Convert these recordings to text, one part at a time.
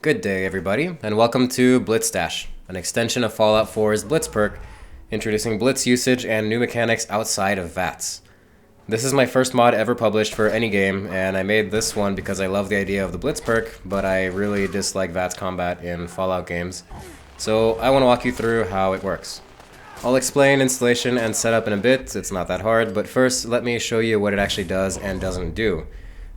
Good day, everybody, and welcome to Blitz Dash, an extension of Fallout 4's Blitz perk, introducing Blitz usage and new mechanics outside of VATS. This is my first mod ever published for any game, and I made this one because I love the idea of the Blitz perk, but I really dislike VATS combat in Fallout games, so I want to walk you through how it works. I'll explain installation and setup in a bit, it's not that hard, but first let me show you what it actually does and doesn't do.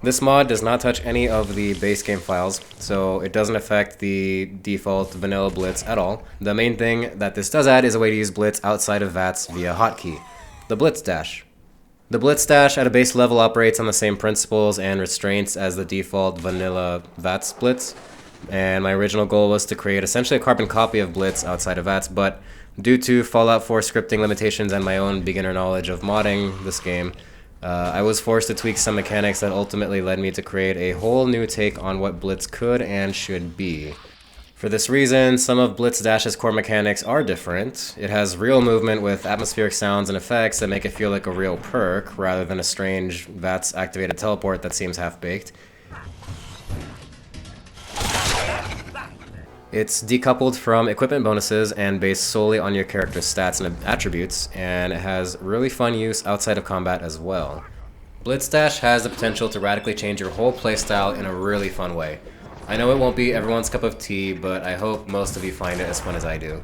This mod does not touch any of the base game files, so it doesn't affect the default vanilla Blitz at all. The main thing that this does add is a way to use Blitz outside of VATS via Hotkey, the Blitz Dash. The Blitz Dash at a base level operates on the same principles and restraints as the default vanilla VATS Blitz, and my original goal was to create essentially a carbon copy of Blitz outside of VATS, but due to Fallout 4 scripting limitations and my own beginner knowledge of modding this game, I was forced to tweak some mechanics that ultimately led me to create a whole new take on what Blitz could and should be. For this reason, some of Blitz Dash's core mechanics are different. It has real movement with atmospheric sounds and effects that make it feel like a real perk, rather than a strange VATS-activated teleport that seems half-baked. It's decoupled from equipment bonuses and based solely on your character's stats and attributes, and it has really fun use outside of combat as well. Blitz Dash has the potential to radically change your whole playstyle in a really fun way. I know it won't be everyone's cup of tea, but I hope most of you find it as fun as I do.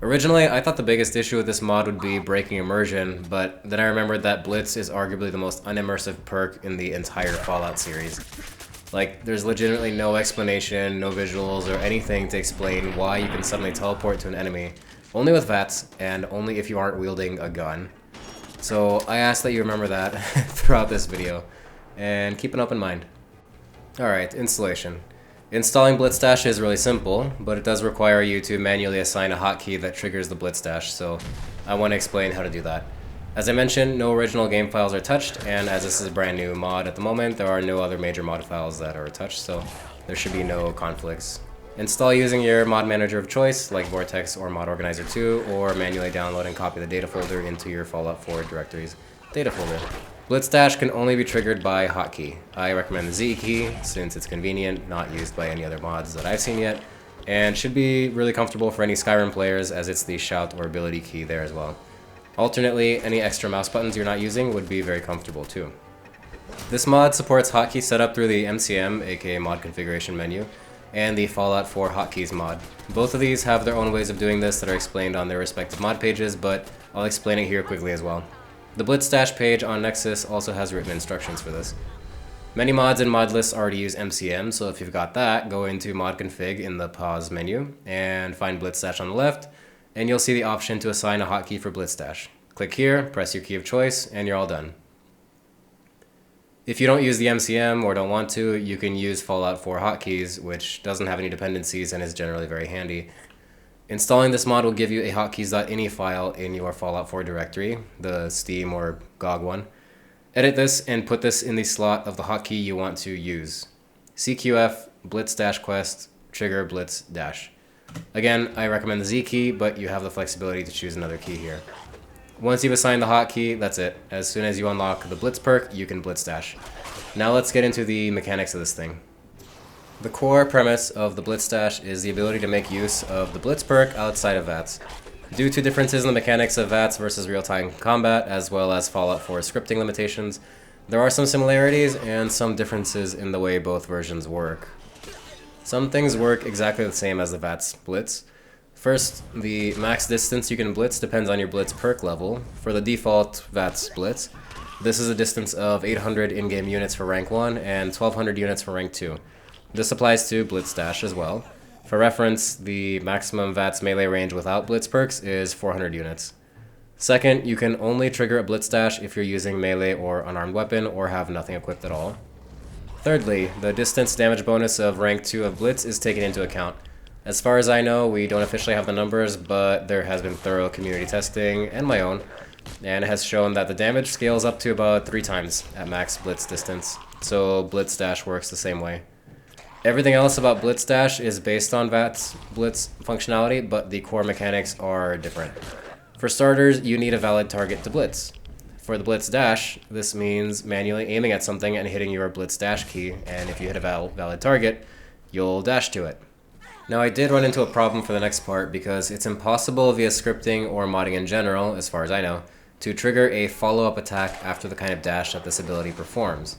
Originally, I thought the biggest issue with this mod would be breaking immersion, but then I remembered that Blitz is arguably the most unimmersive perk in the entire Fallout series. Like, there's legitimately no explanation, no visuals, or anything to explain why you can suddenly teleport to an enemy, only with VATS, and only if you aren't wielding a gun. So I ask that you remember that throughout this video, and keep an open mind. Alright, installation. Installing Blitz Dash is really simple, but it does require you to manually assign a hotkey that triggers the Blitz Dash, so I want to explain how to do that. As I mentioned, no original game files are touched, and as this is a brand new mod at the moment, there are no other major mod files that are touched, so there should be no conflicts. Install using your mod manager of choice, like Vortex or Mod Organizer 2, or manually download and copy the data folder into your Fallout 4 directory's data folder. Blitz Dash can only be triggered by hotkey. I recommend the Z key, since it's convenient, not used by any other mods that I've seen yet, and should be really comfortable for any Skyrim players, as it's the shout or ability key there as well. Alternately, any extra mouse buttons you're not using would be very comfortable too. This mod supports hotkey setup through the MCM, aka Mod Configuration menu, and the Fallout 4 Hotkeys mod. Both of these have their own ways of doing this that are explained on their respective mod pages, but I'll explain it here quickly as well. The Blitz Dash page on Nexus also has written instructions for this. Many mods and mod lists already use MCM, so if you've got that, go into Mod Config in the Pause menu and find Blitz Dash on the left, and you'll see the option to assign a hotkey for Blitz Dash. Click here, press your key of choice, and you're all done. If you don't use the MCM or don't want to, you can use Fallout 4 hotkeys, which doesn't have any dependencies and is generally very handy. Installing this mod will give you a hotkeys.ini file in your Fallout 4 directory, the Steam or GOG one. Edit this and put this in the slot of the hotkey you want to use. CQF, Blitz Dash Quest, trigger Blitz Dash. Again, I recommend the Z key, but you have the flexibility to choose another key here. Once you've assigned the hotkey, that's it. As soon as you unlock the Blitz perk, you can Blitz Dash. Now let's get into the mechanics of this thing. The core premise of the Blitz Dash is the ability to make use of the Blitz perk outside of VATS. Due to differences in the mechanics of VATS versus real-time combat, as well as Fallout 4 scripting limitations, there are some similarities and some differences in the way both versions work. Some things work exactly the same as the VATS Blitz. First, the max distance you can blitz depends on your Blitz perk level. For the default VATS Blitz, this is a distance of 800 in-game units for rank 1 and 1200 units for rank 2. This applies to Blitz Dash as well. For reference, the maximum VATS melee range without Blitz perks is 400 units. Second, you can only trigger a Blitz Dash if you're using melee or unarmed weapon or have nothing equipped at all. Thirdly, the distance damage bonus of rank 2 of Blitz is taken into account. As far as I know, we don't officially have the numbers, but there has been thorough community testing, and my own, and it has shown that the damage scales up to about 3 times at max Blitz distance, so Blitz Dash works the same way. Everything else about Blitz Dash is based on VATS Blitz functionality, but the core mechanics are different. For starters, you need a valid target to blitz. For the Blitz Dash, this means manually aiming at something and hitting your Blitz Dash key, and if you hit a valid target, you'll dash to it. Now I did run into a problem for the next part because it's impossible via scripting or modding in general, as far as I know, to trigger a follow-up attack after the kind of dash that this ability performs.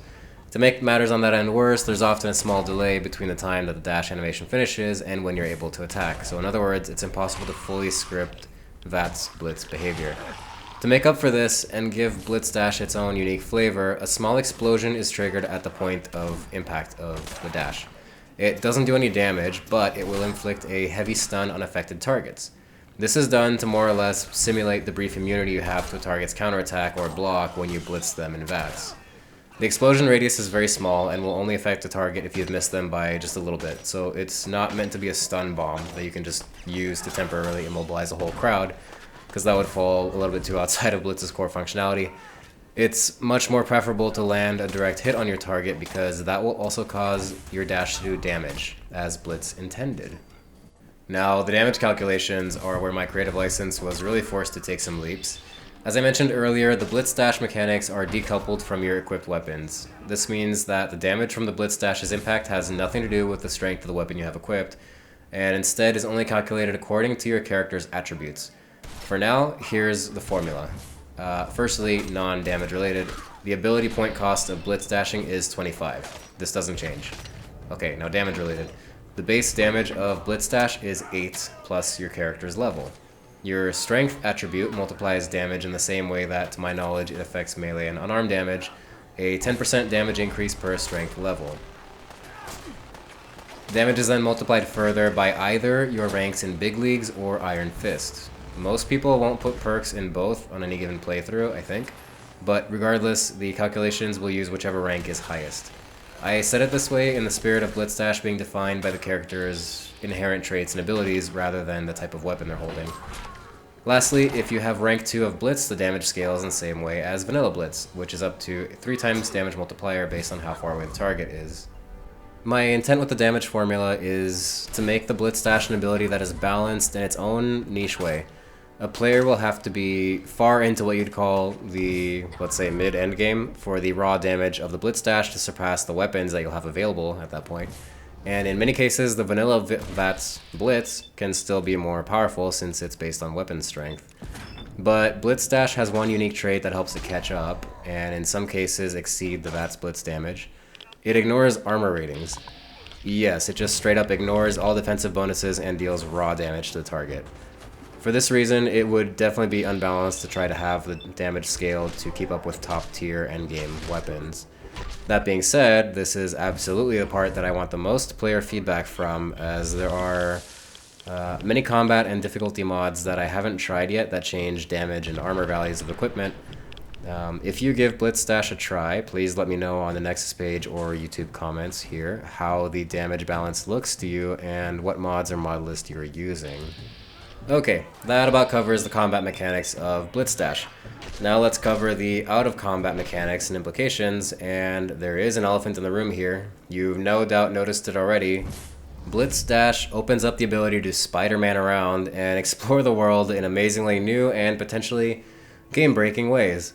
To make matters on that end worse, there's often a small delay between the time that the dash animation finishes and when you're able to attack. So in other words, it's impossible to fully script VATS Blitz behavior. To make up for this and give Blitz Dash its own unique flavor, a small explosion is triggered at the point of impact of the dash. It doesn't do any damage, but it will inflict a heavy stun on affected targets. This is done to more or less simulate the brief immunity you have to a target's counterattack or block when you blitz them in VATS. The explosion radius is very small and will only affect a target if you've missed them by just a little bit, so it's not meant to be a stun bomb that you can just use to temporarily immobilize a whole crowd, because that would fall a little bit too outside of Blitz's core functionality. It's much more preferable to land a direct hit on your target because that will also cause your dash to do damage, as Blitz intended. Now, the damage calculations are where my creative license was really forced to take some leaps. As I mentioned earlier, the Blitz Dash mechanics are decoupled from your equipped weapons. This means that the damage from the Blitz Dash's impact has nothing to do with the strength of the weapon you have equipped, and instead is only calculated according to your character's attributes. For now, here's the formula. Firstly, non-damage related, the ability point cost of Blitz Dashing is 25. This doesn't change. Okay, now damage related. The base damage of Blitz Dash is 8 plus your character's level. Your strength attribute multiplies damage in the same way that, to my knowledge, it affects melee and unarmed damage, a 10% damage increase per strength level. Damage is then multiplied further by either your ranks in Big Leagues or Iron Fist. Most people won't put perks in both on any given playthrough, I think, but regardless, the calculations will use whichever rank is highest. I said it this way in the spirit of Blitz Dash being defined by the character's inherent traits and abilities rather than the type of weapon they're holding. Lastly, if you have rank 2 of Blitz, the damage scales in the same way as vanilla Blitz, which is up to 3 times damage multiplier based on how far away the target is. My intent with the damage formula is to make the Blitz Dash an ability that is balanced in its own niche way. A player will have to be far into what you'd call the, let's say, mid-end game for the raw damage of the Blitz Dash to surpass the weapons that you'll have available at that point. And in many cases, the vanilla VATS Blitz can still be more powerful since it's based on weapon strength. But Blitz Dash has one unique trait that helps it catch up, and in some cases exceed the VATS Blitz damage. It ignores armor ratings. Yes, it just straight up ignores all defensive bonuses and deals raw damage to the target. For this reason, it would definitely be unbalanced to try to have the damage scale to keep up with top tier endgame weapons. That being said, this is absolutely the part that I want the most player feedback from, as there are many combat and difficulty mods that I haven't tried yet that change damage and armor values of equipment. If you give Blitz Dash a try, please let me know on the Nexus page or YouTube comments here how the damage balance looks to you and what mods or mod list you're using. Okay, that about covers the combat mechanics of Blitz Dash. Now let's cover the out-of-combat mechanics and implications, and there is an elephant in the room here. You've no doubt noticed it already. Blitz Dash opens up the ability to Spider-Man around and explore the world in amazingly new and potentially game-breaking ways.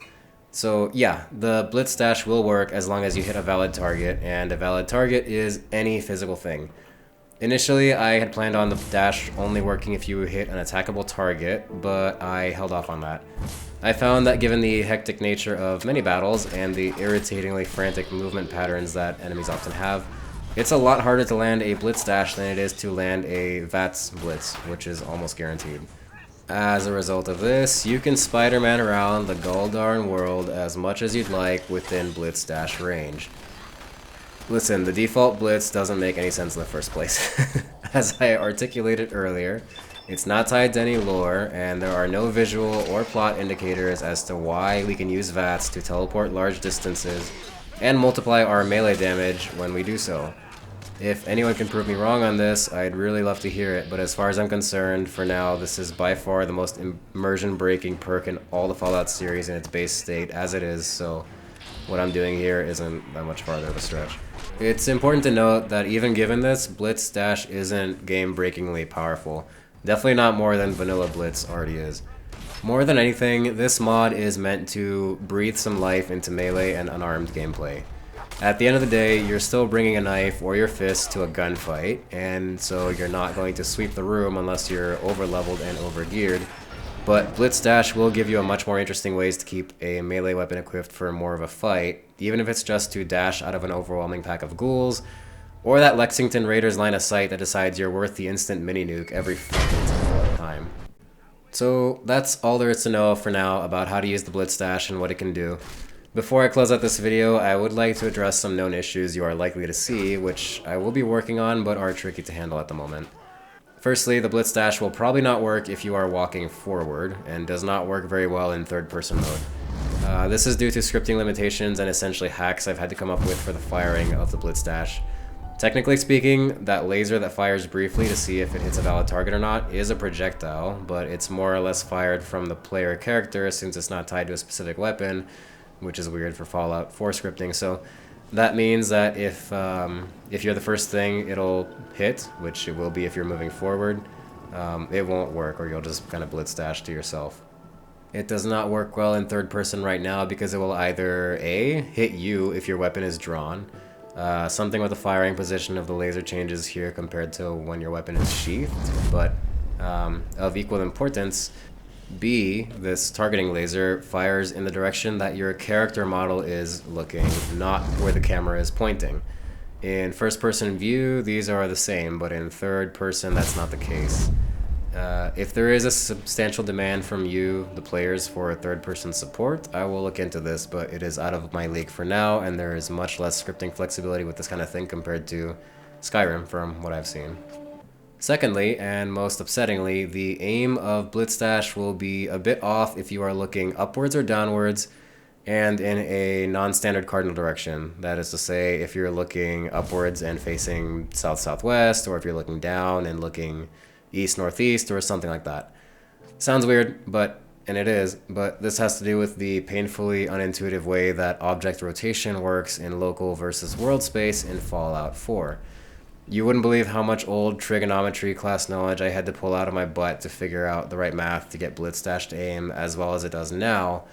So yeah, the Blitz Dash will work as long as you hit a valid target, and a valid target is any physical thing. Initially, I had planned on the dash only working if you hit an attackable target, but I held off on that. I found that given the hectic nature of many battles and the irritatingly frantic movement patterns that enemies often have, it's a lot harder to land a Blitz Dash than it is to land a VATS Blitz, which is almost guaranteed. As a result of this, you can Spider-Man around the goldarn world as much as you'd like within Blitz Dash range. Listen, the default Blitz doesn't make any sense in the first place. As I articulated earlier, it's not tied to any lore, and there are no visual or plot indicators as to why we can use VATS to teleport large distances and multiply our melee damage when we do so. If anyone can prove me wrong on this, I'd really love to hear it, but as far as I'm concerned, for now, this is by far the most immersion-breaking perk in all the Fallout series in its base state as it is, so what I'm doing here isn't that much farther of a stretch. It's important to note that even given this, Blitz Dash isn't game-breakingly powerful. Definitely not more than vanilla Blitz already is. More than anything, this mod is meant to breathe some life into melee and unarmed gameplay. At the end of the day, you're still bringing a knife or your fist to a gunfight, and so you're not going to sweep the room unless you're over-leveled and over-geared. But Blitz Dash will give you a much more interesting ways to keep a melee weapon equipped for more of a fight, even if it's just to dash out of an overwhelming pack of ghouls, or that Lexington Raiders line of sight that decides you're worth the instant mini-nuke every fucking time. So that's all there is to know for now about how to use the Blitz Dash and what it can do. Before I close out this video, I would like to address some known issues you are likely to see, which I will be working on but are tricky to handle at the moment. Firstly, the Blitz Dash will probably not work if you are walking forward, and does not work very well in third-person mode. This is due to scripting limitations and essentially hacks I've had to come up with for the firing of the Blitz Dash. Technically speaking, that laser that fires briefly to see if it hits a valid target or not is a projectile, but it's more or less fired from the player character since it's not tied to a specific weapon, which is weird for Fallout 4 scripting. So that means that if you're the first thing it'll hit, which it will be if you're moving forward, it won't work, or you'll just kind of Blitz Dash to yourself. It does not work well in third person right now because it will either A, hit you if your weapon is drawn, something with the firing position of the laser changes here compared to when your weapon is sheathed, but of equal importance, B, this targeting laser fires in the direction that your character model is looking, not where the camera is pointing. In first-person view, these are the same, but in third person, that's not the case. If there is a substantial demand from you, the players, for third-person support, I will look into this, but it is out of my league for now, and there is much less scripting flexibility with this kind of thing compared to Skyrim, from what I've seen. Secondly, and most upsettingly, the aim of Blitz Dash will be a bit off if you are looking upwards or downwards and in a non-standard cardinal direction. That is to say, if you're looking upwards and facing south-southwest, or if you're looking down and looking east-northeast, or something like that. Sounds weird, and it is, but this has to do with the painfully unintuitive way that object rotation works in local versus world space in Fallout 4. You wouldn't believe how much old trigonometry class knowledge I had to pull out of my butt to figure out the right math to get Blitz Dash to aim as well as it does now.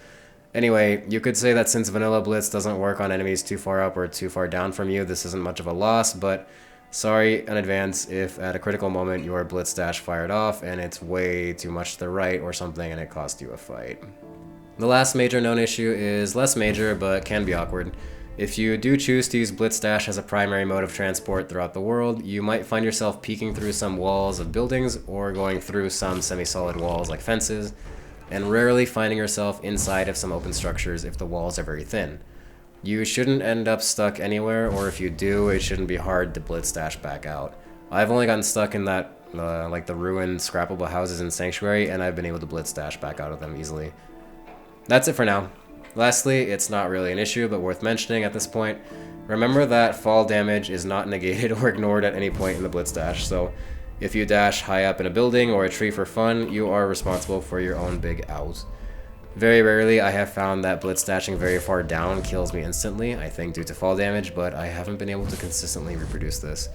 Anyway, you could say that since vanilla Blitz doesn't work on enemies too far up or too far down from you, this isn't much of a loss, but sorry in advance if at a critical moment your Blitz Dash fired off and it's way too much to the right or something and it cost you a fight. The last major known issue is less major but can be awkward. If you do choose to use Blitz Dash as a primary mode of transport throughout the world, you might find yourself peeking through some walls of buildings or going through some semi-solid walls like fences, and rarely finding yourself inside of some open structures if the walls are very thin. You shouldn't end up stuck anywhere, or if you do, it shouldn't be hard to Blitz Dash back out. I've only gotten stuck in that, like the ruined scrappable houses in Sanctuary, and I've been able to Blitz Dash back out of them easily. That's it for now. Lastly, it's not really an issue, but worth mentioning at this point. Remember that fall damage is not negated or ignored at any point in the Blitz Dash, so if you dash high up in a building or a tree for fun, you are responsible for your own big out. Very rarely I have found that Blitz Dashing very far down kills me instantly, I think due to fall damage, but I haven't been able to consistently reproduce this.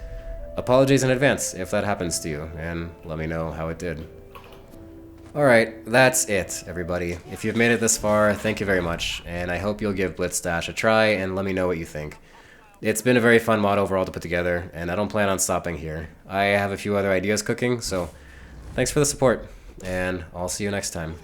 Apologies in advance if that happens to you, and let me know how it did. Alright, that's it, everybody. If you've made it this far, thank you very much, and I hope you'll give Blitz Dash a try and let me know what you think. It's been a very fun mod overall to put together, and I don't plan on stopping here. I have a few other ideas cooking, so thanks for the support, and I'll see you next time.